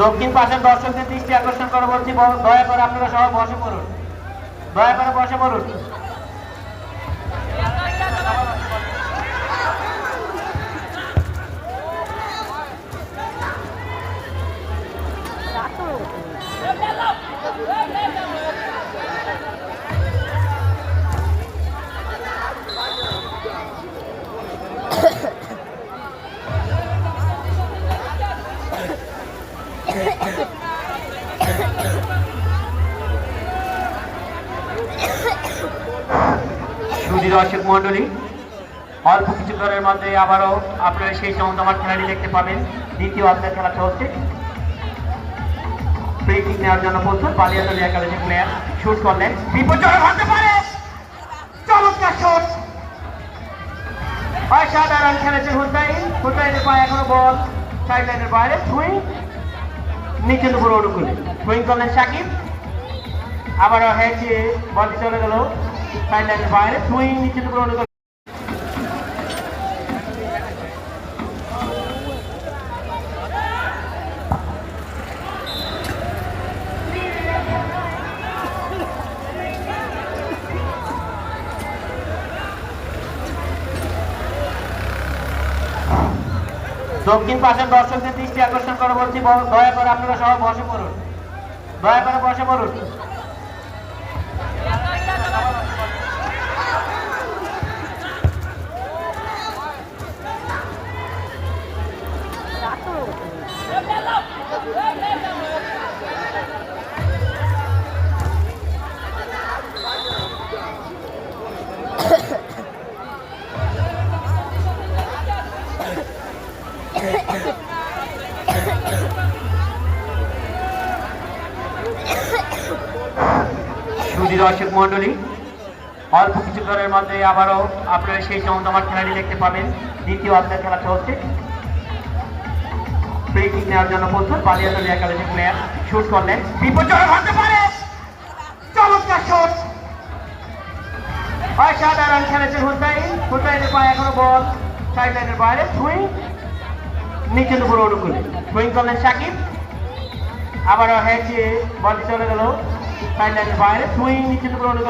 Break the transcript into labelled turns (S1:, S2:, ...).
S1: দক্ষিণ পাশের দর্শকদের দৃষ্টি আকর্ষণ করে বলছি, দয়া করে আপনারা সবাই বসে পড়ুন, দয়া করে বসে পড়ুন। সুধী দর্শক মন্ডলী, অল্প কিছুক্ষণের মধ্যে আবারও আপনারা সেই জমজমাট খেলাটি দেখতে পাবেন। দ্বিতীয় অধ্যায় খেলা চলছে। ফ্রি কিক নেওয়ার জন্য প্রস্তুত বালিয়াতলী একাদশের প্লেয়ার শুট করলেন, বিপজ্জনক হতে পারে, চমৎকার শট, অসাধারণ খেলেছেন হুসাইন। হুসাইনের পায়ে এখনো বল সাইড লাইনের বাইরে, সুইং নিচের উপর অনুকূলে, সুইং করলেন সাকিব, আবারও হেঁচে বলটি চলে গেল সাইড লাইনের বাইরে, সুইং নিচের উপর অনুকূলে। দক্ষিণ পাশের দর্শকদের দৃষ্টি আকর্ষণ করে বলছি, দয়া করে আপনারা সবাই বসে পড়ুন, দয়া করে বসে পড়ুন। সুধী দর্শক মন্ডলী, অল্প কিছুক্ষণের মধ্যে আবারও আপনারা সেই জমজমাট খেলাটি দেখতে পাবেন। দ্বিতীয় অধ্যায় খেলা চলছে। ফ্রি কিক নেওয়ার জন্য প্রস্তুত বালিয়াতলী একাদশের প্লেয়ার শুট করলেন, বিপজ্জনক হতে পারে, চমৎকার শট, অসাধারণ খেলেছেন হুসাইন। হুসাইনের পায়ে এখনো বল সাইড লাইনের বাইরে, সুইং নিচের উপর অনুকূলে, সুইং করলেন সাকিব, আবারও হেঁচে বলটি চলে গেল সাইড লাইনের বাইরে, সুইং নিচের উপর অনুকূলে।